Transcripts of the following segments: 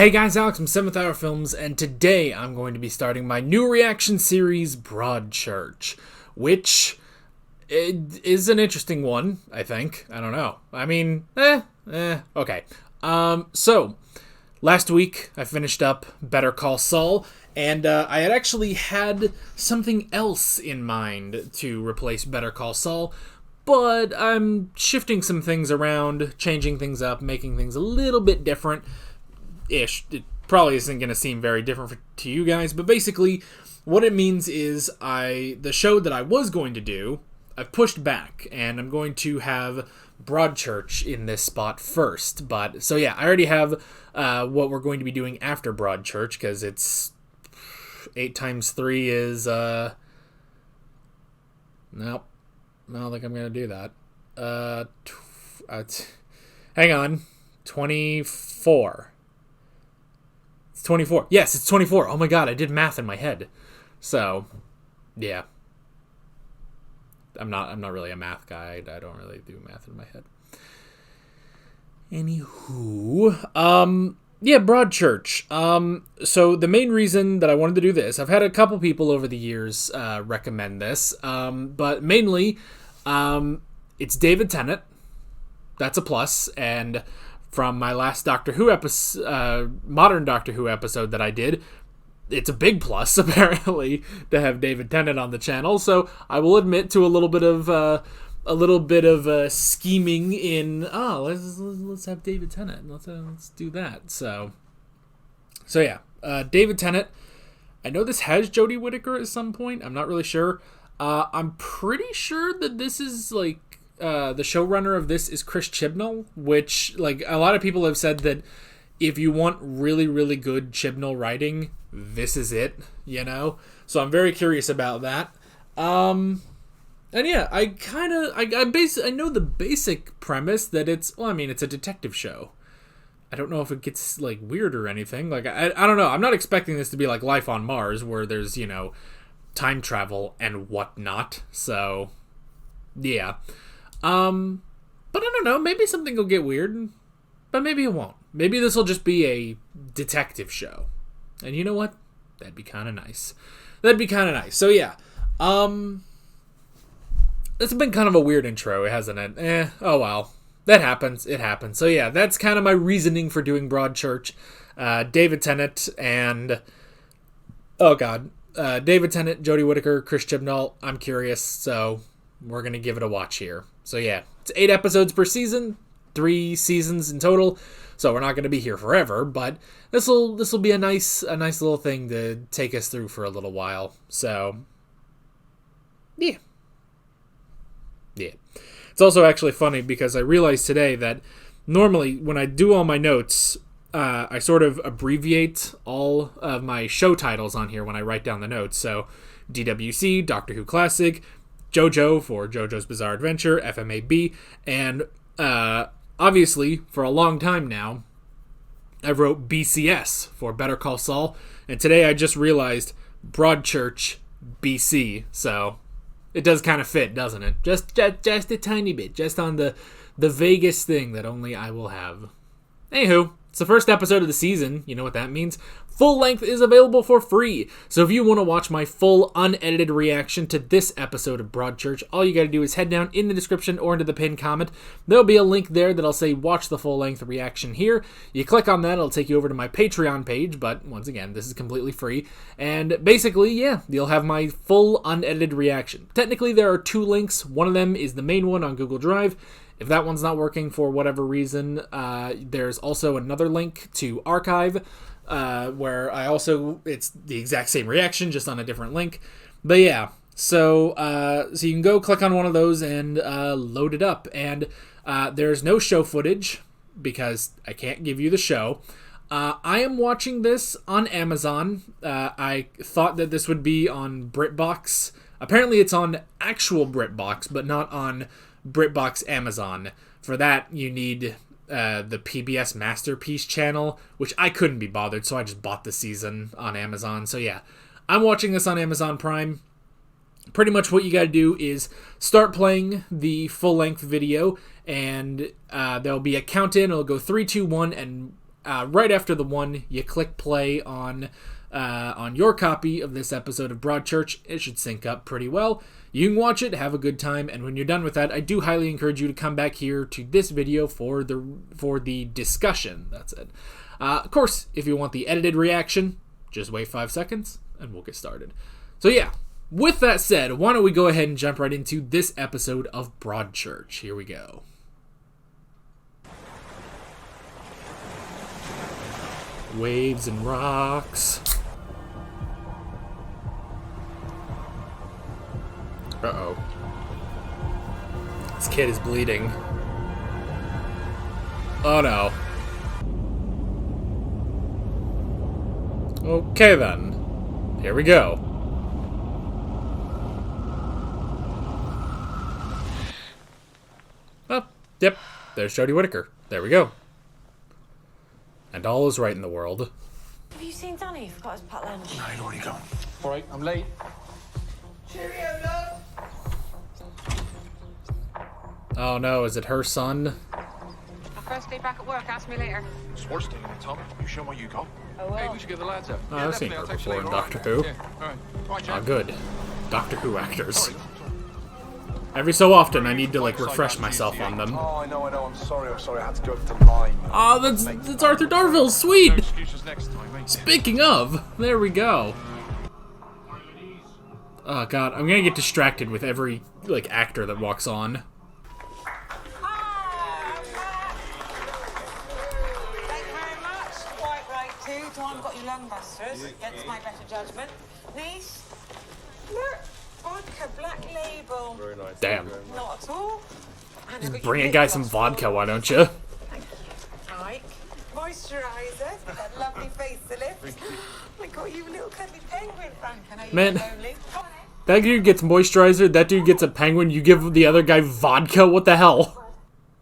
Hey guys, Alex from 7th Hour Films, and today I'm going to be starting my new reaction series, Broadchurch, which is an interesting one, I think. I don't know. I mean, okay. So, last week I finished up Better Call Saul, and I had actually had something else in mind to replace Better Call Saul, but I'm shifting some things around, changing things up, making things a little bit different-ish. It probably isn't going to seem very different to you guys, but basically what it means is the show that I was going to do, I've pushed back, and I'm going to have Broadchurch in this spot first. But so yeah, I already have what we're going to be doing after Broadchurch, because it's 8 times 3 is nope. I don't think I'm going to do that. Hang on. 24. It's 24. Yes, it's 24. Oh my god, I did math in my head. So, yeah. I'm not really a math guy. I don't really do math in my head. Anywho, yeah, Broadchurch. So the main reason that I wanted to do this, I've had a couple people over the years recommend this, but mainly it's David Tennant. That's a plus, and from my last Doctor Who episode, modern Doctor Who episode that I did, it's a big plus, apparently, to have David Tennant on the channel. So I will admit to a little bit of scheming in. Oh, let's have David Tennant. Let's do that. So yeah, David Tennant. I know this has Jodie Whittaker at some point. I'm not really sure. I'm pretty sure that this is like the showrunner of this is Chris Chibnall, which like a lot of people have said that if you want really, really good Chibnall writing, this is it, you know? So I'm very curious about that. And yeah, I know the basic premise that it's a detective show. I don't know if it gets like weird or anything. Like I don't know. I'm not expecting this to be like Life on Mars where there's, time travel and whatnot. So yeah. But I don't know, maybe something will get weird, but maybe it won't. Maybe this will just be a detective show. And you know what? That'd be kind of nice. So yeah. It's been kind of a weird intro, hasn't it? Oh well. That happens. It happens. So yeah, that's kind of my reasoning for doing Broadchurch. David Tennant and... Oh god. David Tennant, Jodie Whittaker, Chris Chibnall. I'm curious, so we're going to give it a watch here. So yeah, it's 8 episodes per season, 3 seasons in total. So we're not going to be here forever, but this will be a nice little thing to take us through for a little while. So yeah. It's also actually funny because I realized today that normally when I do all my notes, I sort of abbreviate all of my show titles on here when I write down the notes. So DWC, Doctor Who Classic, JoJo for JoJo's Bizarre Adventure, FMAB, and obviously, for a long time now, I wrote BCS for Better Call Saul, and today I just realized Broadchurch BC, so it does kind of fit, doesn't it? Just a tiny bit, just on the vaguest thing that only I will have. Anywho, it's the first episode of the season. You know what that means. Full length is available for free. So if you want to watch my full unedited reaction to this episode of Broadchurch, all you got to do is head down in the description or into the pinned comment. There'll be a link there that'll say watch the full length reaction here. You click on that, it'll take you over to my Patreon page, but once again, this is completely free. And basically, yeah, you'll have my full unedited reaction. Technically, there are 2 links. One of them is the main one on Google Drive. If that one's not working for whatever reason, there's also another link to Archive, where it's the exact same reaction, just on a different link. But yeah, so you can go click on one of those and load it up. And there's no show footage, because I can't give you the show. I am watching this on Amazon. I thought that this would be on BritBox. Apparently it's on actual BritBox, but not on BritBox Amazon. For that, you need the PBS Masterpiece channel, which I couldn't be bothered, so I just bought the season on Amazon. So yeah, I'm watching this on Amazon Prime. Pretty much what you got to do is start playing the full-length video, and there'll be a count-in. It'll go 3, 2, 1, and right after the one you click play on your copy of this episode of Broadchurch. It should sync up pretty well. You can watch it, have a good time, and when you're done with that, I do highly encourage you to come back here to this video for the discussion. That's it. Of course, if you want the edited reaction, just wait 5 seconds, and we'll get started. So yeah, with that said, why don't we go ahead and jump right into this episode of Broadchurch. Here we go. Waves and rocks. Uh-oh. This kid is bleeding. Oh no. Okay then. Here we go. Oh, yep. There's Jodie Whittaker. There we go. And all is right in the world. Have you seen Danny? He forgot his packed lunch. No, he'd already gone. All right, I'm late. Cheerio, love. Oh no, is it her son? My first day back at work, ask me later. It's worse than Tom. You show what you got. Oh, well. Hey, we should get the lads out. Oh, I've seen her before in Doctor Who. Yeah, all right. All right, Oh, Jack. good. Doctor Who actors. Every so often, I need to, like, refresh myself on them. Oh, I know. I'm sorry. I had to go to the line. Oh, that's Arthur Darville. No Sweet! excuses next time, mate. Speaking of, there we go. Oh, God. I'm gonna get distracted with every, like, actor that walks on. Thank you very much. Quite right, too. Tom got you lung busters, against my better judgment. Niece, look. Vodka, black label. Very nice. Damn. Not at all. And I've got Bring your a guy lip some gloss vodka, for. why don't you? Thank you. Right. Moisturiser. That lovely facelift. I got you a little cuddly penguin, Frank. I know you're Man. lonely. Come on, eh? That dude gets moisturizer, that dude gets a penguin, you give the other guy vodka? What the hell?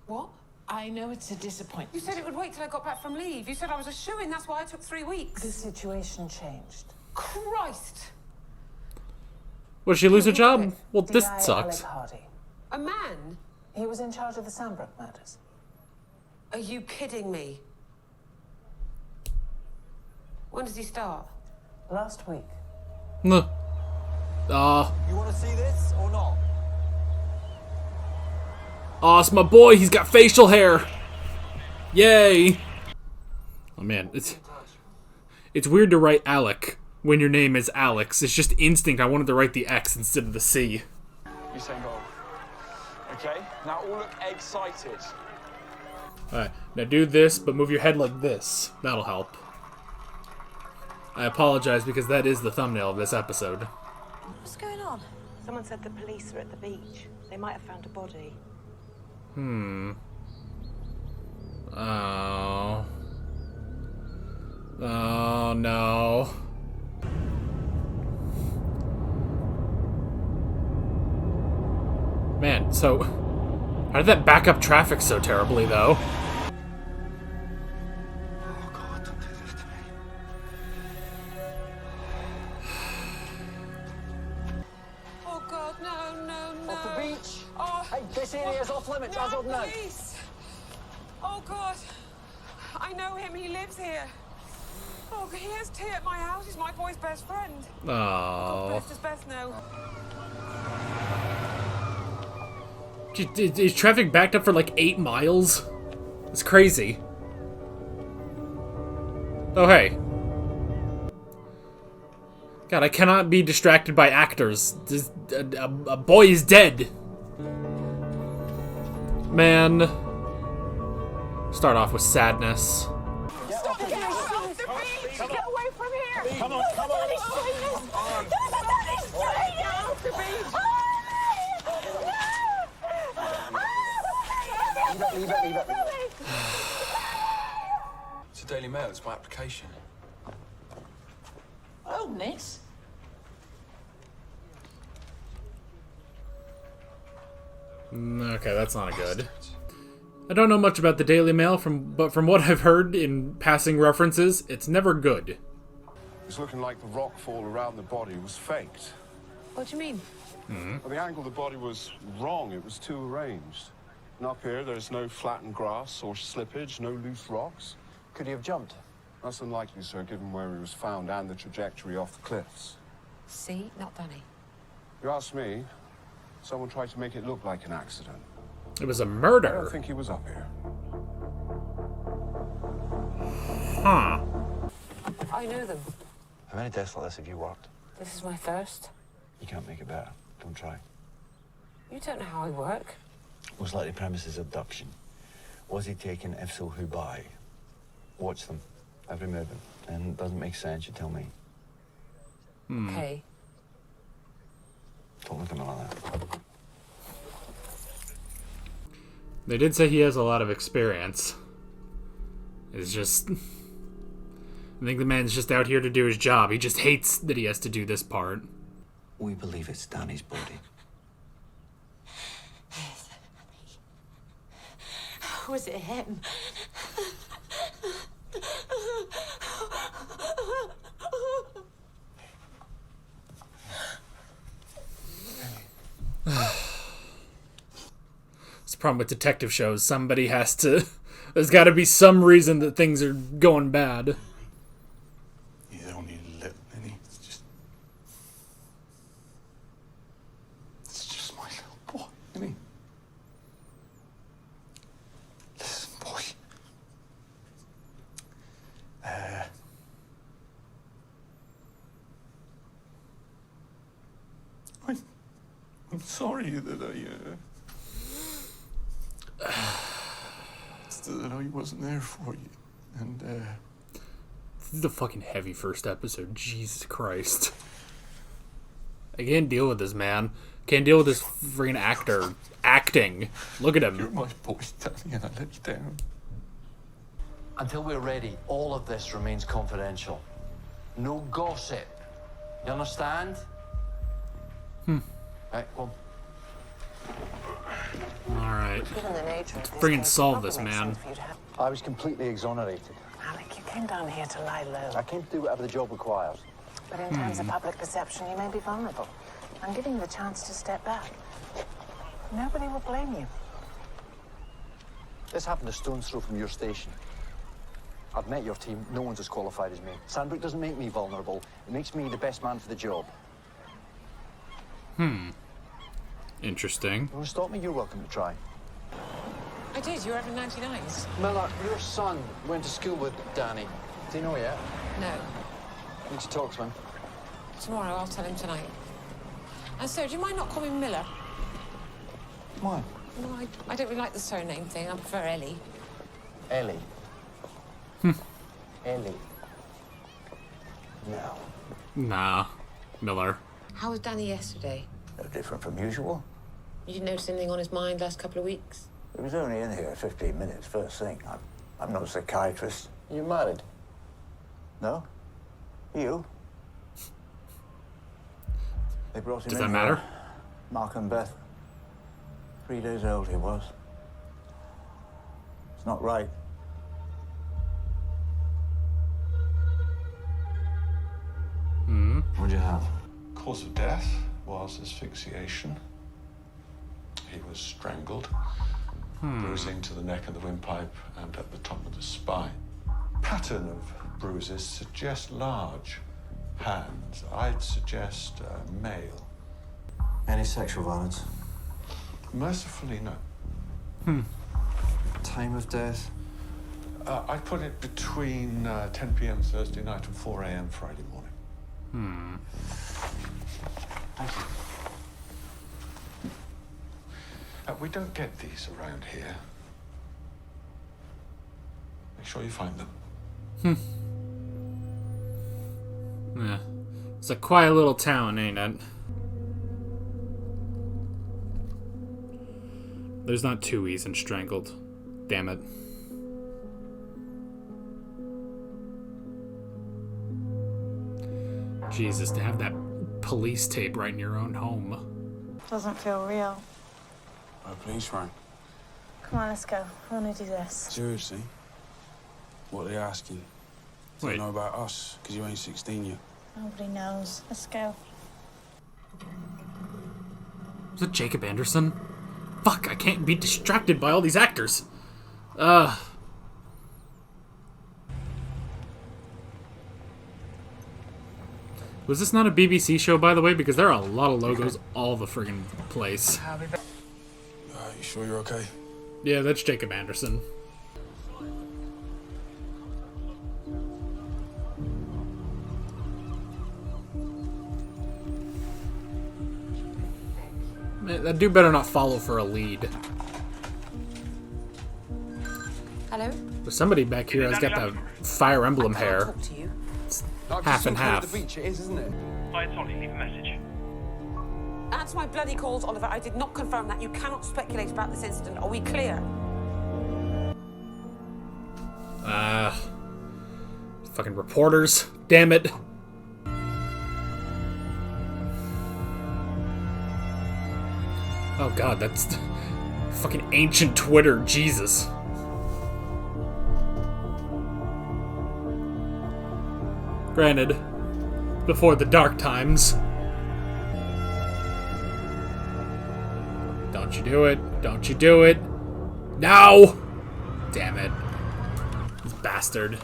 What? I know it's a disappointment. You said it would wait till I got back from leave. You said I was a shoo-in. That's why I took 3 weeks. The situation changed. Christ. What, did she lose her job? Well, this DI sucks. Alec Hardy. A man? He was in charge of the Sandbrook murders. Are you kidding me? When does he start? Last week. No. You want to see this or not? Oh, it's my boy. He's got facial hair. Yay. Oh, man. It's weird to write Alec when your name is Alex. It's just instinct. I wanted to write the X instead of the C. You say go. Okay, now all look excited. Alright, now do this, but move your head like this. That'll help. I apologize because that is the thumbnail of this episode. What's going on? Someone said the police are at the beach. They might have found a body. Oh. Oh, no. Man, so how did that back up traffic so terribly, though? Oh, God, don't do this to me. Oh, God, no. Off the beach. Oh, Hey, this area's off limits, as of now. police. Oh, God. I know him. He lives here. Oh, he has tea at my house. He's my boy's best friend. God Oh. bless his best now. Is traffic backed up for like 8 miles? It's crazy. Oh, hey. God, I cannot be distracted by actors. A boy is dead. Man. Start off with sadness. Get off the beach. Get away from here! Come on. Leave it. It's the Daily Mail. It's my application. Oh, miss. Okay, that's not good. I don't know much about the Daily Mail, but from what I've heard in passing references, it's never good. It's looking like the rock fall around the body was faked. What do you mean? Well, the angle of the body was wrong. It was too arranged. And up here, there's no flattened grass or slippage, no loose rocks. Could he have jumped? That's unlikely, sir, given where he was found and the trajectory off the cliffs. See? Not Danny. You ask me, someone tried to make it look like an accident. It was a I don't murder. think he was up here. Huh. I know them. How many deaths like this have you worked? This is my first. You can't make it better. Don't try. You don't know how I work. Most likely premise is abduction. Was he taken? If so, who by? Watch them. Every movement. And it doesn't make sense, you tell me. Okay. Don't look at me like that. They did say he has a lot of experience. It's just... I think the man's just out here to do his job. He just hates that he has to do this part. We believe it's Danny's body. Was it him? It's the problem with detective shows. Somebody has to... There's got to be some reason that things are going bad. You don't need to let any. It's just my little boy, isn't he? Listen, boy. I'm sorry that I wasn't there for you, and This is a fucking heavy first episode. Jesus Christ. I can't deal with this, man. Can't deal with this freaking actor acting. Look at you're him. my boy, Danny, and I let you down. Until we're ready, all of this remains confidential. No gossip. You understand? Right, go on. Alright. Given the nature of this Friggin' case, solve it this, probably makes man. sense for you to have- I was completely exonerated. Alec, you came down here to lie low. I came to do whatever the job requires. But in terms of public perception, you may be vulnerable. I'm giving you the chance to step back. Nobody will blame you. This happened a stone's throw from your station. I've met your team. No one's as qualified as me. Sandbrook doesn't make me vulnerable. It makes me the best man for the job. Interesting. You want to stop me? You're welcome to try. I did. You're over 99s. Miller, your son went to school with Danny. Do you know yet? No. Need to talk to him. Tomorrow, I'll tell him tonight. And so, do you mind not calling me Miller? Why? No, I don't really like the surname thing. I prefer Ellie. Ellie. Ellie. No. Nah. Miller. How was Danny yesterday? No different from usual. You didn't notice anything on his mind last couple of weeks? He was only in here 15 minutes, first thing. I'm not a psychiatrist. You married? No? You? They brought him Does in that matter? here. Mark and Beth. 3 days old he was. It's not right. What'd you have? Cause of death was asphyxiation. He was strangled, bruising to the neck of the windpipe and at the top of the spine. Pattern of bruises suggest large hands. I'd suggest male. Any sexual violence? Mercifully, no. Time of death? I'd put it between 10 p.m. Thursday night and 4 a.m. Friday morning. Thank you. We don't get these around here. Make sure you find them. Yeah. It's a quiet little town, ain't it? There's not two E's in Strangled. Damn it. Jesus, to have that police tape right in your own home. Doesn't feel real. Oh, please, Frank. Come on, let's go. I want to do this. Seriously? What are they asking? Do Wait. they know about us? Because you ain't 16 yet. Nobody knows. Let's go. Was it Jacob Anderson? Fuck, I can't be distracted by all these actors. Was this not a BBC show, by the way? Because there are a lot of logos all the friggin' place. You sure you're okay? Yeah, that's Jacob Anderson. Man, that dude better not follow for a lead. Hello? Somebody back here has got the Fire Emblem hair. Talk to you. It's half and half. The beach it is, isn't it? Fine, sorry, leave a message. Answer my bloody calls, Oliver. I did not confirm that. You cannot speculate about this incident. Are we clear? Fucking reporters. Damn it. Oh god, that's fucking ancient Twitter. Jesus. Granted, before the dark times. Don't you do it. Don't you do it. No! Damn it. This bastard.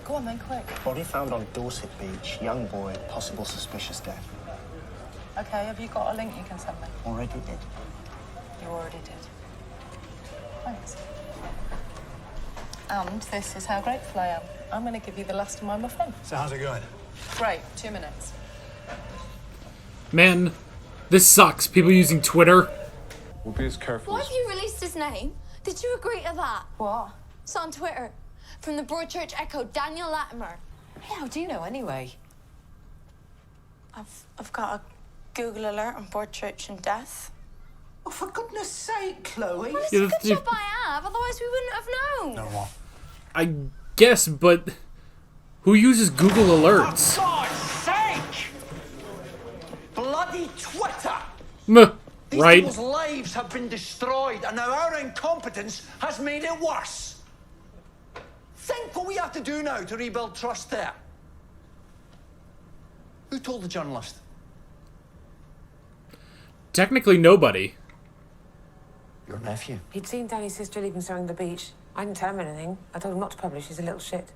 Go on then, quick. Body found on Dorset Beach. Young boy, possible suspicious death. Okay, have you got a link you can send me? Already did. You already did. Thanks. And this is how grateful I am. I'm going to give you the last of my muffin. So how's it going? Great, 2 minutes. Man, this sucks. People using Twitter. We'll be as careful Why as... have you released his name? Did you agree to that? What? It's on Twitter. From the Broadchurch Echo, Daniel Latimer. Hey, how do you know anyway? I've got a Google alert on Broadchurch and death. Oh, for goodness sake, Chloe. Well, it's a good job I have, otherwise we wouldn't have known. No more. I guess, but who uses Google Alerts? For God's sake! Bloody Twitter! These Right? people's lives have been destroyed, and now our incompetence has made it worse. Think what we have to do now to rebuild trust there. Who told the journalist? Technically nobody. Your nephew. He'd seen Danny's sister leaving Sarah on the beach. I didn't tell him anything. I told him not to publish. He's a little shit.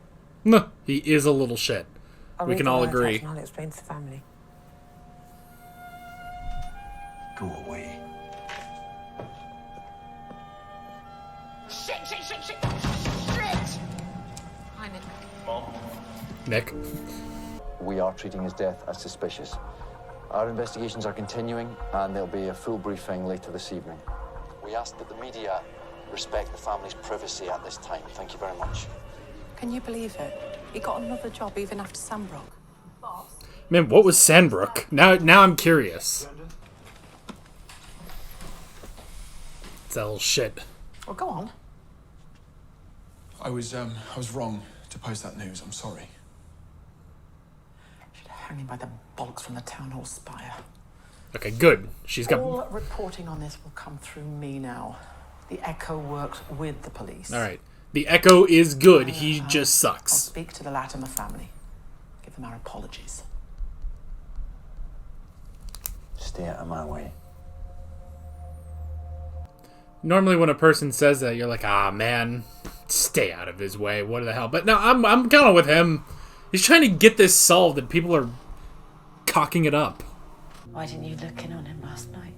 He is a little shit. I'll We read can the all letter agree. and I'll explain to the family. Go away. Shit! Hi, Nick. Nick. We are treating his death as suspicious. Our investigations are continuing, and there'll be a full briefing later this evening. We ask that the media respect the family's privacy at this time. Thank you very much. Can you believe it? He got another job even after Sandbrook. Man, what was Sandbrook? Now I'm curious. It's that little shit. Well, go on. I was wrong to post that news. I'm sorry. Should hang him by the bollocks from the town hall spire. Okay, good. She's got... All reporting on this will come through me now. The Echo works with the police. Alright. The Echo is good. He just I'll sucks. speak to the Latimer family. Give them our apologies. Stay out of my way. Normally when a person says that, you're like, ah, man, stay out of his way. What the hell? But no, I'm kind of with him. He's trying to get this solved, and people are cocking it up. Why didn't you look in on him last night?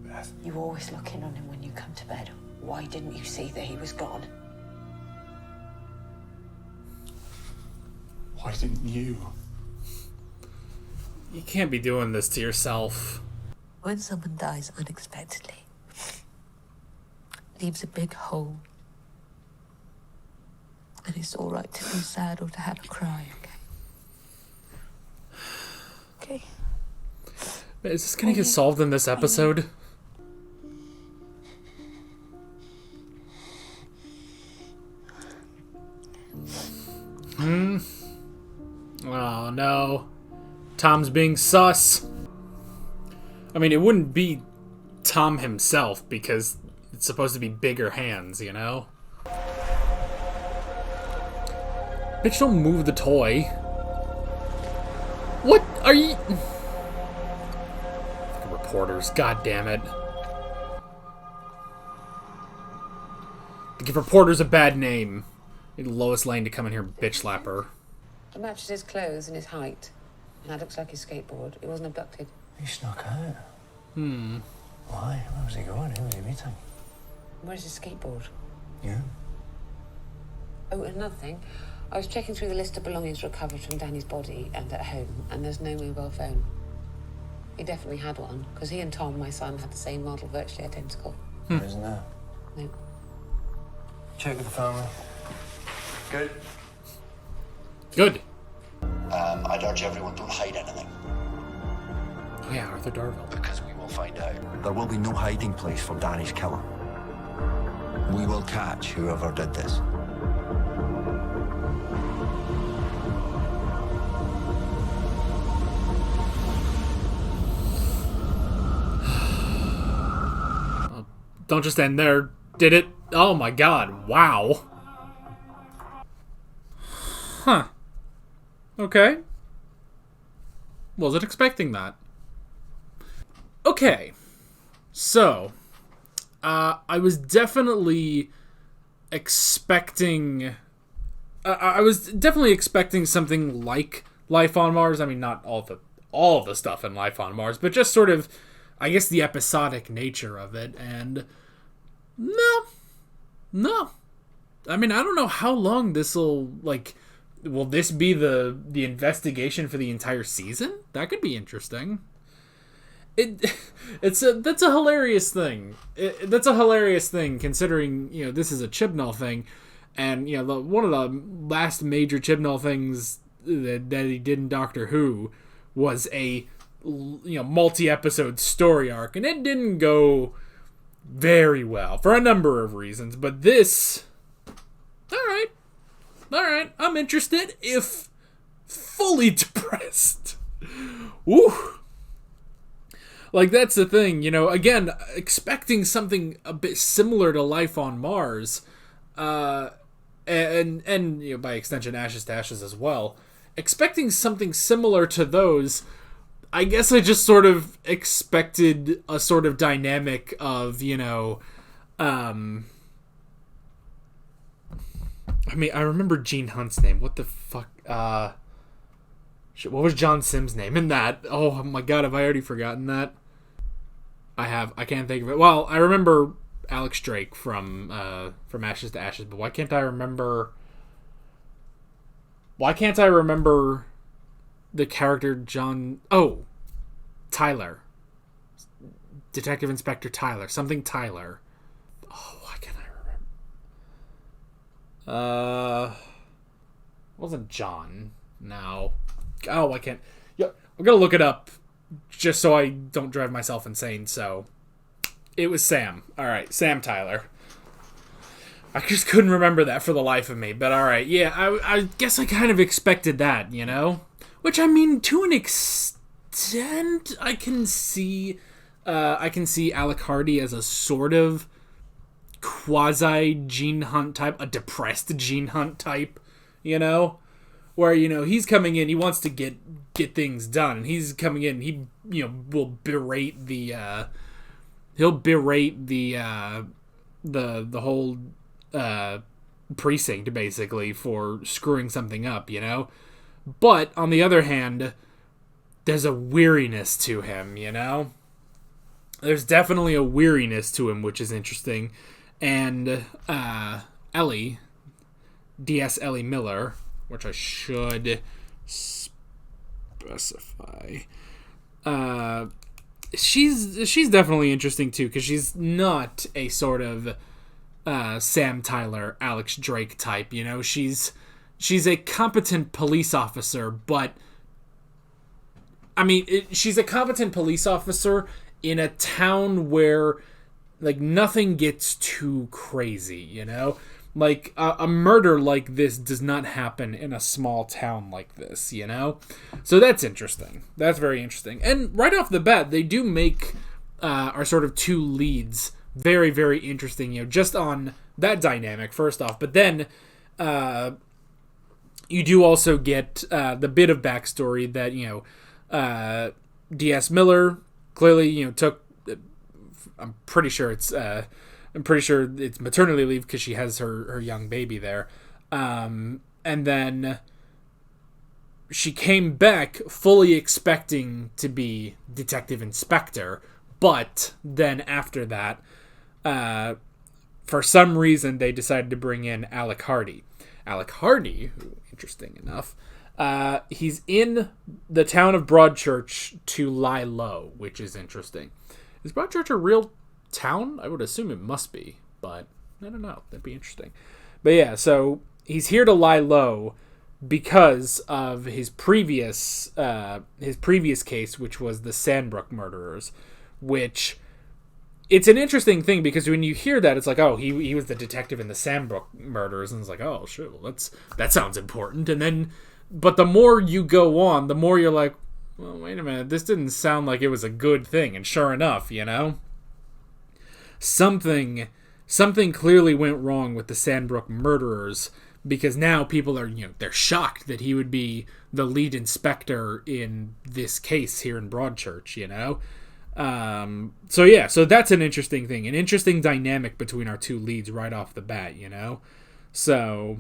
Beth. You always look in on him when you come to bed. Why didn't you see that he was gone? Why didn't you? You can't be doing this to yourself. When someone dies unexpectedly, leaves a big hole. And it's all right to be sad or to have a cry, okay? Okay. Is this gonna get solved in this episode? Oh no. Tom's being sus. I mean, it wouldn't be Tom himself because it's supposed to be bigger hands, you know? Bitch, don't move the toy. What are you... Fucking reporters, god damn it. They give reporters a bad name. Need Lois Lane to come in here and bitch slap her. It matches his clothes and his height. And that looks like his skateboard. He wasn't abducted. He snuck out. Hmm. Why? Where was he going? Who was he meeting? Where's his skateboard? Yeah. Oh, another thing. I was checking through the list of belongings recovered from Danny's body and at home, and there's no mobile phone. He definitely had one, because he and Tom, my son, had the same model, virtually identical. There isn't there? No. Check with the family. Good. Good. I'd urge everyone, don't hide anything. Oh yeah, Arthur Darvill. Because we will find out. There will be no hiding place for Danny's killer. We will catch whoever did this. Don't just end there. Did it? Oh my god. Wow. Huh. Okay. Wasn't expecting that. Okay. So, I was definitely expecting... I was definitely expecting something like Life on Mars. I mean, not all the stuff in Life on Mars, but just sort of, I guess, the episodic nature of it. And no. I mean, I don't know how long this'll, like, will this be the investigation for the entire season? That could be interesting. That's a hilarious thing. That's a hilarious thing considering, you know, this is a Chibnall thing, and, you know, one of the last major Chibnall things that he did in Doctor Who was a, you know, multi-episode story arc, and it didn't go very well for a number of reasons. But this, all right, I'm interested, if fully depressed. Woo. Like, that's the thing, you know, again, expecting something a bit similar to Life on Mars, and you know, by extension, Ashes to Ashes as well. Expecting something similar to those, I guess I just sort of expected a sort of dynamic of, you know, I mean, I remember Gene Hunt's name. What the fuck? What was John Sims' name in that? Oh my god, have I already forgotten that? I can't think of it. Well, I remember Alex Drake from Ashes to Ashes, but why can't I remember the character John... Oh, Tyler. Detective Inspector Tyler. Something Tyler. Oh, why can't I remember? Wasn't John. No. Oh, I can't... Yeah, I'm gonna look it up just so I don't drive myself insane, so... It was Sam. Alright, Sam Tyler. I just couldn't remember that for the life of me, but alright, yeah, I guess I kind of expected that, you know? Which, I mean, to an extent, I can see Alec Hardy as a sort of quasi-Gene Hunt type, a depressed Gene Hunt type, you know? Where, you know, he's coming in, he wants to get things done, and he's coming in, he, you know, will berate the whole precinct, basically, for screwing something up, you know? But, on the other hand, there's a weariness to him, you know? There's definitely a weariness to him, which is interesting. And Ellie, D.S. Ellie Miller, which I should specify, she's definitely interesting, too, because she's not a sort of Sam Tyler, Alex Drake type, you know? She's a competent police officer, but... I mean, she's a competent police officer in a town where, like, nothing gets too crazy, you know? Like, a murder like this does not happen in a small town like this, you know? So that's interesting. That's very interesting. And right off the bat, they do make our sort of two leads very, very interesting, you know, just on that dynamic, first off. But then... you do also get the bit of backstory that, you know, D.S. Miller clearly, you know, took... I'm pretty sure it's maternity leave because she has her young baby there. And then she came back fully expecting to be Detective Inspector, but then after that, for some reason, they decided to bring in Alec Hardy. Alec Hardy, interesting enough, he's in the town of Broadchurch to lie low, which is interesting. Is Broadchurch a real town? I would assume it must be, but I don't know. That'd be interesting. But yeah, so he's here to lie low because of his previous case, which was the Sandbrook murderers, which it's an interesting thing because when you hear that, it's like, oh, he was the detective in the Sandbrook murders, and it's like, oh, sure, well, that sounds important. And then, but the more you go on, the more you're like, well, wait a minute, this didn't sound like it was a good thing. And sure enough, something clearly went wrong with the Sandbrook murderers, because now people are, they're shocked that he would be the lead inspector in this case here in Broadchurch, So that's an interesting thing, an interesting dynamic between our two leads right off the bat, So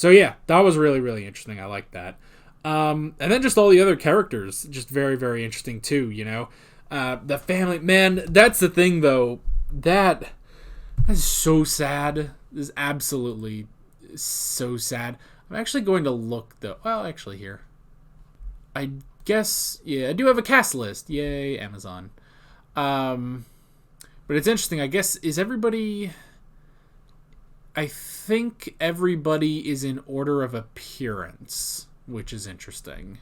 yeah, that was really, really interesting. I like that. And then just all the other characters, just very, very interesting too, The family, man, that's the thing though, that is so sad. This is absolutely so sad. I'm actually going to look though. Well, actually here. I guess, yeah, I do have a cast list. Yay, Amazon. But it's interesting. I guess, is everybody... I think everybody is in order of appearance, which is interesting.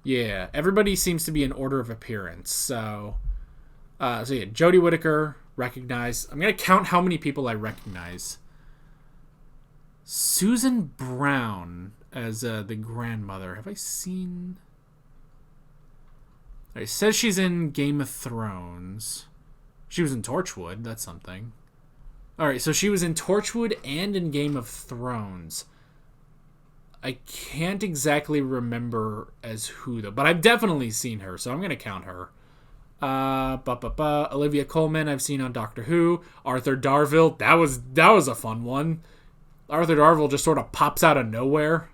Yeah, everybody seems to be in order of appearance. So yeah, Jodie Whittaker, recognize. I'm going to count how many people I recognize. Susan Brown as the grandmother. Have I seen... It says she's in Game of Thrones. She was in Torchwood. That's something. Alright, so she was in Torchwood and in Game of Thrones. I can't exactly remember as who, though. But I've definitely seen her, so I'm going to count her. Olivia Colman, I've seen on Doctor Who. Arthur Darvill, that was a fun one. Arthur Darvill just sort of pops out of nowhere.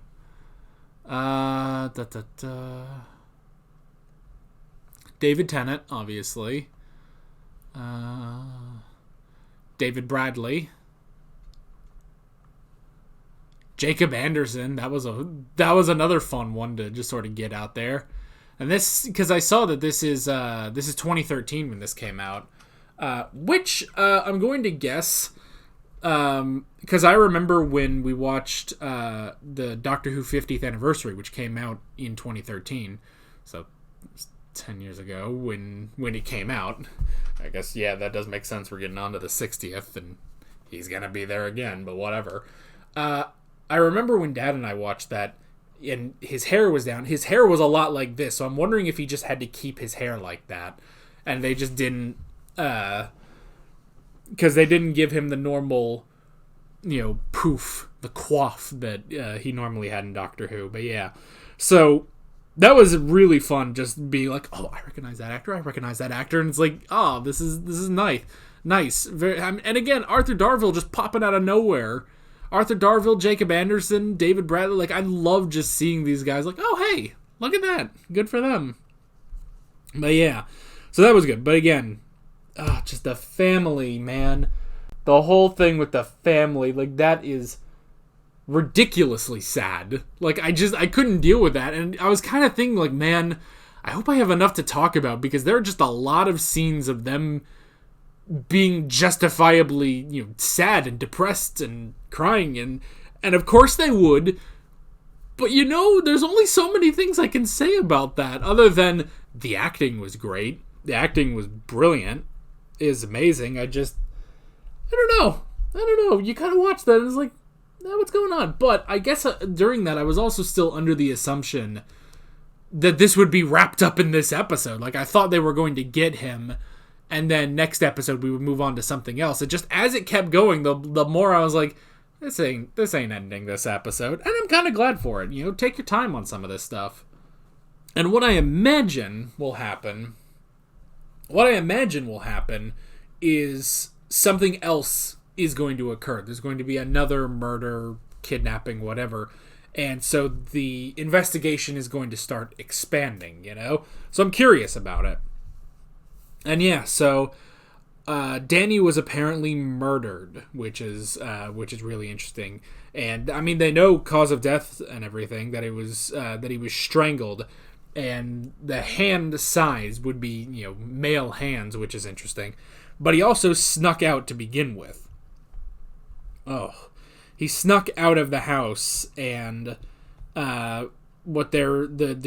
David Tennant, obviously. David Bradley. Jacob Anderson, that was another fun one to just sort of get out there. And this, because I saw that this is 2013 when this came out, which I'm going to guess, because I remember when we watched the Doctor Who 50th anniversary, which came out in 2013, so 10 years ago when it came out. I guess, yeah, that does make sense. We're getting on to the 60th, and he's gonna be there again, but whatever. I remember when Dad and I watched that, and his hair was down. His hair was a lot like this, so I'm wondering if he just had to keep his hair like that, and they just didn't, because they didn't give him the normal, poof, the coif that he normally had in Doctor Who. But yeah, so that was really fun, just being like, oh, I recognize that actor, and it's like, oh, this is nice. Very, and again, Arthur Darvill just popping out of nowhere. Arthur Darvill, Jacob Anderson, David Bradley, like, I love just seeing these guys, like, oh, hey, look at that, good for them. But yeah, so that was good. But again, just the family, man, the whole thing with the family, like, that is ridiculously sad. Like, I couldn't deal with that, and I was kind of thinking, like, man, I hope I have enough to talk about, because there are just a lot of scenes of them being justifiably, sad and depressed and crying, and of course they would, but there's only so many things I can say about that, other than the acting was great, the acting was brilliant, it is amazing. I don't know, you kind of watch that and it's like, what's going on? But I guess during that I was also still under the assumption that this would be wrapped up in this episode. Like, I thought they were going to get him, and then next episode we would move on to something else. It just, as it kept going, the more I was like, this ain't ending this episode. And I'm kind of glad for it. Take your time on some of this stuff. And what I imagine will happen is something else is going to occur. There's going to be another murder, kidnapping, whatever. And so the investigation is going to start expanding, you know? So I'm curious about it. And yeah, so Danny was apparently murdered, which is really interesting. And I mean, they know cause of death and everything, that he was strangled, and the hand size would be, you know, male hands, which is interesting. But he also snuck out to begin with. Oh, he snuck out of the house, and the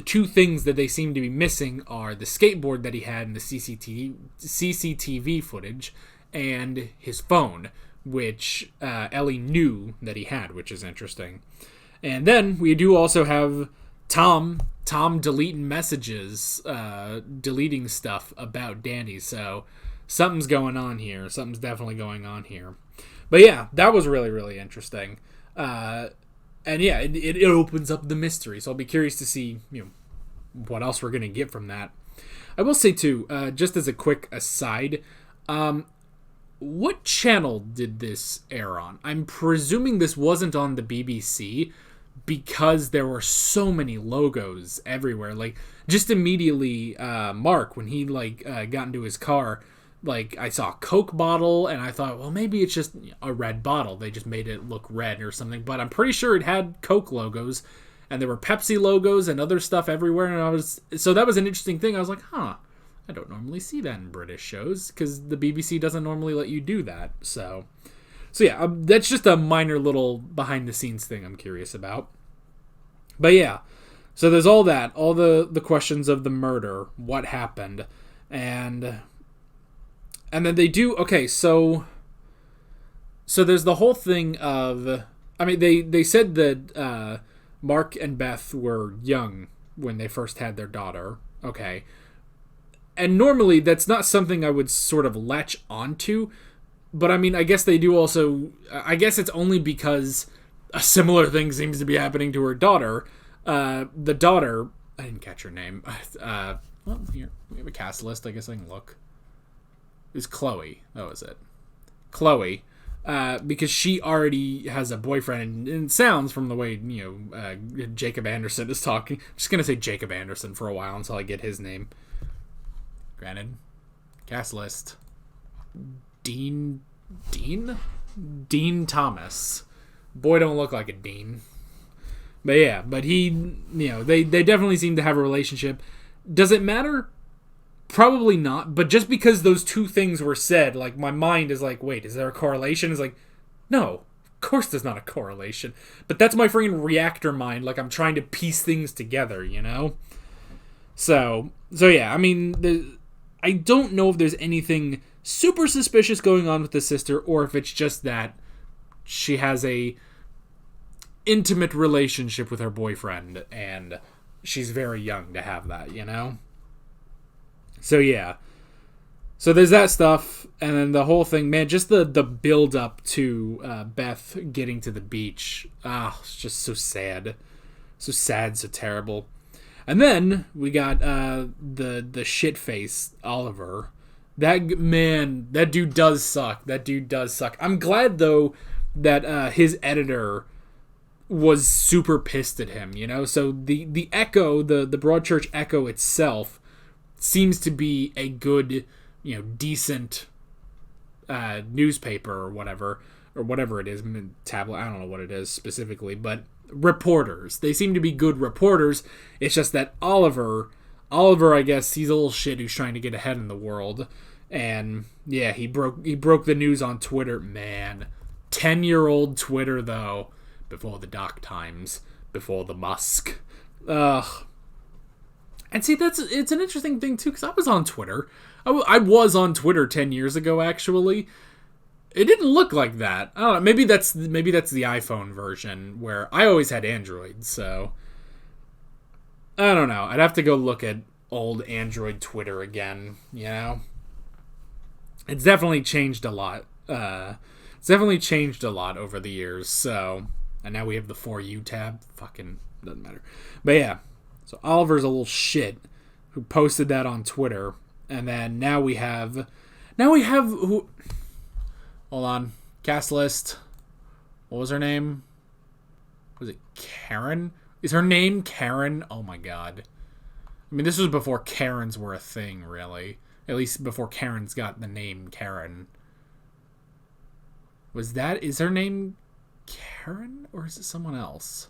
two things that they seem to be missing are the skateboard that he had in the CCTV footage and his phone, which Ellie knew that he had, which is interesting. And then we do also have Tom deleting messages, deleting stuff about Danny. So something's going on here. Something's definitely going on here. But yeah, that was really, really interesting. And yeah, it opens up the mystery. So I'll be curious to see, you know, what else we're going to get from that. I will say too, just as a quick aside, what channel did this air on? I'm presuming this wasn't on the BBC, because there were so many logos everywhere. Like, just immediately, Mark, when he got into his car, like, I saw a Coke bottle, and I thought, well, maybe it's just a red bottle. They just made it look red or something. But I'm pretty sure it had Coke logos, and there were Pepsi logos and other stuff everywhere. And so that was an interesting thing. I was like, I don't normally see that in British shows, because the BBC doesn't normally let you do that. So yeah, that's just a minor little behind the scenes thing I'm curious about. But yeah, so there's all that, all the questions of the murder, what happened, and then they do, okay, so there's the whole thing of, I mean, they said that Mark and Beth were young when they first had their daughter, okay, and normally that's not something I would sort of latch onto, but I mean, I guess they do also, I guess it's only because a similar thing seems to be happening to her daughter. The daughter, I didn't catch her name, well, here, we have a cast list, I guess I can look. It was Chloe. That was it. Chloe. Because she already has a boyfriend, and it sounds from the way, you know, Jacob Anderson is talking. I'm just going to say Jacob Anderson for a while until I get his name. Granted. Cast list. Dean Thomas. Boy don't look like a Dean. But yeah, but he, you know, they definitely seem to have a relationship. Does it matter? Probably not, but just because those two things were said, like, my mind is like, wait, is there a correlation? It's like, no, of course there's not a correlation. But that's my freaking reactor mind, like I'm trying to piece things together, you know? So yeah, I mean, I don't know if there's anything super suspicious going on with the sister, or if it's just that she has a intimate relationship with her boyfriend, and she's very young to have that, you know? So yeah, so there's that stuff, and then the whole thing, man, just the build up to Beth getting to the beach. It's just so sad, so terrible. And then we got the shit face Oliver. That dude does suck. I'm glad though that his editor was super pissed at him. You know, so the Echo, the Broadchurch Echo itself, seems to be a good, you know, decent newspaper or whatever it is, tablet, I don't know what it is specifically, but reporters, they seem to be good reporters. It's just that Oliver, I guess, he's a little shit who's trying to get ahead in the world, and yeah, he broke the news on Twitter. Man, 10-year-old Twitter though, before the dark times, before the Musk. And see, it's an interesting thing, too, because I was on Twitter. I was on Twitter 10 years ago, actually. It didn't look like that. I don't know, maybe that's the iPhone version, where I always had Android, so I don't know. I'd have to go look at old Android Twitter again, you know? It's definitely changed a lot. It's definitely changed a lot over the years, so... And now we have the For You tab. Fucking doesn't matter. But yeah. So Oliver's a little shit who posted that on Twitter, and then now we have who? Hold on, cast list. What was her name? Was it Karen? Is her name Karen? Oh my god. I mean, this was before Karens were a thing, really. At least before Karen's got the name Karen. Is her name Karen? Or is it someone else?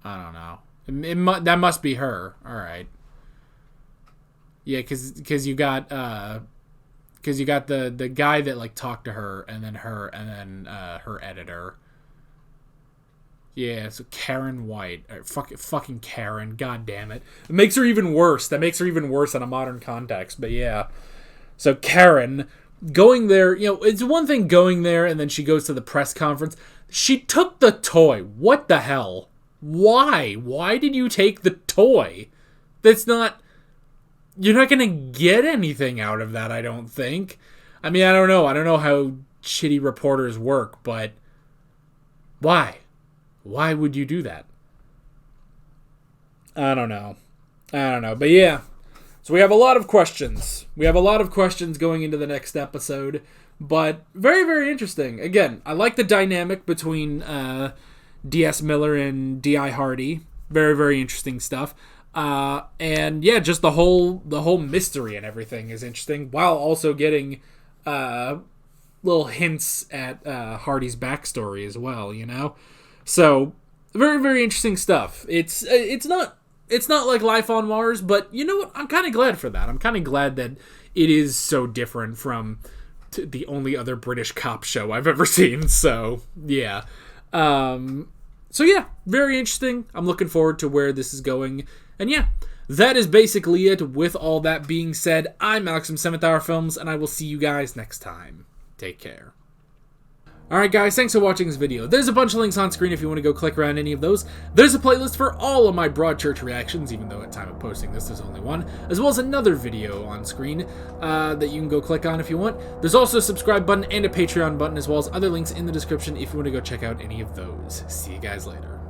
I don't know. That must be her. Alright. Yeah, because you got the guy that like talked to her, and then her editor. Yeah, so Karen White. Fucking Karen. God damn it. It makes her even worse. That makes her even worse in a modern context. But yeah. So Karen, going there, it's one thing going there and then she goes to the press conference. She took the toy. What the hell? Why? Why did you take the toy? That's not... You're not going to get anything out of that, I don't think. I mean, I don't know. I don't know how shitty reporters work, but... Why? Why would you do that? I don't know. But yeah. So we have a lot of questions. We have a lot of questions going into the next episode. But very, very interesting. Again, I like the dynamic between D.S. Miller and D.I. Hardy. Very, very interesting stuff. And yeah, just the whole mystery and everything is interesting, while also getting little hints at Hardy's backstory as well, So very, very interesting stuff. It's not like Life on Mars, but you know what? I'm kind of glad for that. I'm kind of glad that it is so different from the only other British cop show I've ever seen. So yeah. So yeah, very interesting. I'm looking forward to where this is going. And yeah, that is basically it. With all that being said, I'm Alex from 7th Hour Films, and I will see you guys next time. Take care. Alright guys, thanks for watching this video. There's a bunch of links on screen if you want to go click around any of those. There's a playlist for all of my Broadchurch reactions, even though at time of posting this there's only one, as well as another video on screen that you can go click on if you want. There's also a subscribe button and a Patreon button, as well as other links in the description if you want to go check out any of those. See you guys later.